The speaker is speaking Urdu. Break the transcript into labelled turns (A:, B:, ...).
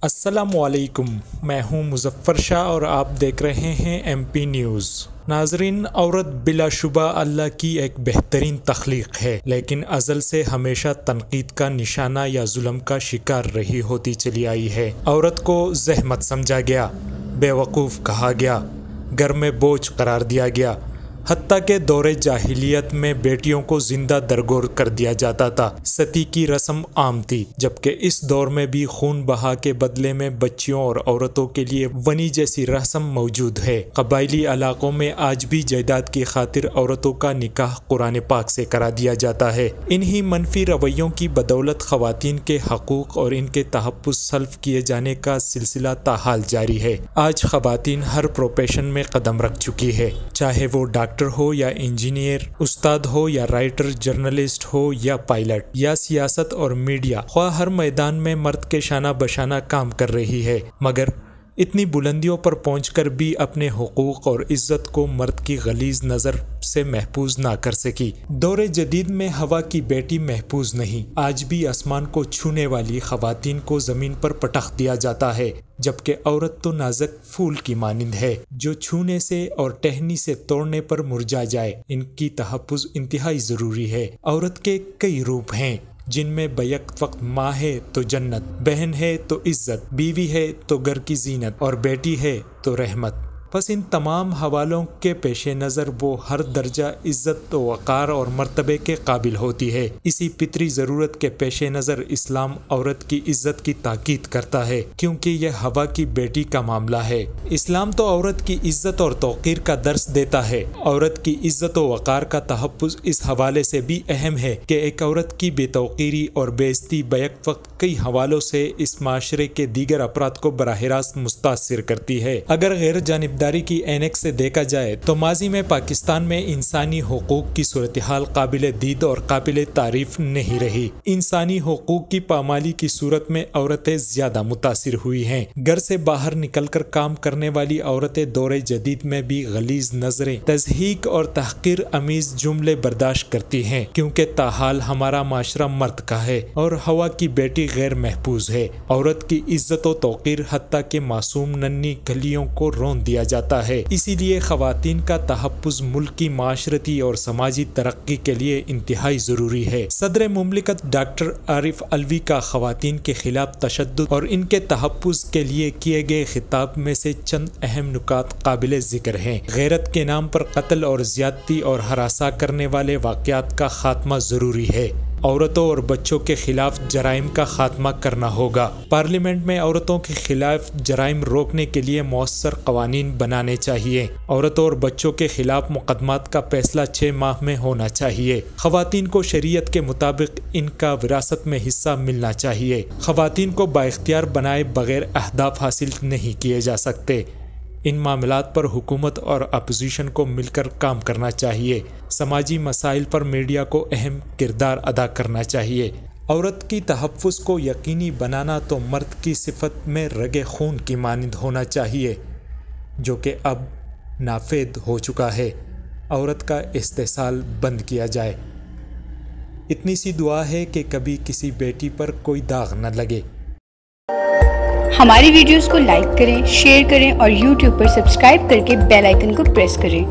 A: السلام علیکم، میں ہوں مظفر شاہ اور آپ دیکھ رہے ہیں ایم پی نیوز۔ ناظرین، عورت بلا شبہ اللہ کی ایک بہترین تخلیق ہے، لیکن ازل سے ہمیشہ تنقید کا نشانہ یا ظلم کا شکار رہی ہوتی چلی آئی ہے۔ عورت کو زحمت سمجھا گیا، بے وقوف کہا گیا، گھر میں بوجھ قرار دیا گیا، حتیٰ کہ دور جاہلیت میں بیٹیوں کو زندہ درگور کر دیا جاتا تھا۔ ستی کی رسم عام تھی، جبکہ اس دور میں بھی خون بہا کے بدلے میں بچیوں اور عورتوں کے لیے ونی جیسی رسم موجود ہے۔ قبائلی علاقوں میں آج بھی جائیداد کی خاطر عورتوں کا نکاح قرآن پاک سے کرا دیا جاتا ہے۔ انہی منفی رویوں کی بدولت خواتین کے حقوق اور ان کے تحفظ سلب کیے جانے کا سلسلہ تاحال جاری ہے۔ آج خواتین ہر پروفیشن میں قدم رکھ چکی ہے، چاہے وہ ڈاکٹر ہو یا انجینئر، استاد ہو یا رائٹر، جرنلسٹ ہو یا پائلٹ، یا سیاست اور میڈیا، خواہ ہر میدان میں مرد کے شانہ بشانہ کام کر رہی ہے، مگر اتنی بلندیوں پر پہنچ کر بھی اپنے حقوق اور عزت کو مرد کی غلیظ نظر سے محفوظ نہ کر سکی۔ دور جدید میں ہوا کی بیٹی محفوظ نہیں، آج بھی آسمان کو چھونے والی خواتین کو زمین پر پٹخ دیا جاتا ہے، جبکہ عورت تو نازک پھول کی مانند ہے جو چھونے سے اور ٹہنی سے توڑنے پر مرجھا جائے۔ ان کی تحفظ انتہائی ضروری ہے۔ عورت کے کئی روپ ہیں، جن میں بیک وقت ماں ہے تو جنت، بہن ہے تو عزت، بیوی ہے تو گھر کی زینت، اور بیٹی ہے تو رحمت۔ بس ان تمام حوالوں کے پیش نظر وہ ہر درجہ عزت و وقار اور مرتبے کے قابل ہوتی ہے۔ اسی فطری ضرورت کے پیش نظر اسلام عورت کی عزت کی تاکید کرتا ہے، کیونکہ یہ ہوا کی بیٹی کا معاملہ ہے۔ اسلام تو عورت کی عزت اور توقیر کا درس دیتا ہے۔ عورت کی عزت و وقار کا تحفظ اس حوالے سے بھی اہم ہے کہ ایک عورت کی بے توقیری اور بے عزتی بیک وقت کئی حوالوں سے اس معاشرے کے دیگر افراد کو براہ راست متاثر کرتی ہے۔ اگر غیر جانبداری کی عینک سے دیکھا جائے تو ماضی میں پاکستان میں انسانی حقوق کی صورتحال قابل دید اور قابل تعریف نہیں رہی۔ انسانی حقوق کی پامالی کی صورت میں عورتیں زیادہ متاثر ہوئی ہیں۔ گھر سے باہر نکل کر کام کرنے والی عورتیں دور جدید میں بھی غلیظ نظریں، تضحیک اور تحقیر آمیز جملے برداشت کرتی ہیں، کیونکہ تاحال ہمارا معاشرہ مرد کا ہے اور ہوا کی بیٹی غیر محفوظ ہے۔ عورت کی عزت و توقیر حتیٰ کہ معصوم ننھی کلیوں کو رون دیا جاتا ہے۔ اسی لیے خواتین کا تحفظ ملک کی معاشرتی اور سماجی ترقی کے لیے انتہائی ضروری ہے۔ صدر مملکت ڈاکٹر عارف علوی کا خواتین کے خلاف تشدد اور ان کے تحفظ کے لیے کیے گئے خطاب میں سے چند اہم نکات قابل ذکر ہیں۔ غیرت کے نام پر قتل اور زیادتی اور ہراساں کرنے والے واقعات کا خاتمہ ضروری ہے۔ عورتوں اور بچوں کے خلاف جرائم کا خاتمہ کرنا ہوگا۔ پارلیمنٹ میں عورتوں کے خلاف جرائم روکنے کے لیے مؤثر قوانین بنانے چاہیے۔ عورتوں اور بچوں کے خلاف مقدمات کا فیصلہ 6 ماہ میں ہونا چاہیے۔ خواتین کو شریعت کے مطابق ان کا وراثت میں حصہ ملنا چاہیے۔ خواتین کو بااختیار بنائے بغیر اہداف حاصل نہیں کیے جا سکتے۔ ان معاملات پر حکومت اور اپوزیشن کو مل کر کام کرنا چاہیے۔ سماجی مسائل پر میڈیا کو اہم کردار ادا کرنا چاہیے۔ عورت کی تحفظ کو یقینی بنانا تو مرد کی صفت میں رگے خون کی مانند ہونا چاہیے، جو کہ اب نافید ہو چکا ہے۔ عورت کا استحصال بند کیا جائے۔ اتنی سی دعا ہے کہ کبھی کسی بیٹی پر کوئی داغ نہ لگے۔
B: ہماری ویڈیوز کو لائک کریں، شیئر کریں اور یوٹیوب پر سبسکرائب کر کے بیل آئیکن کو پریس کریں۔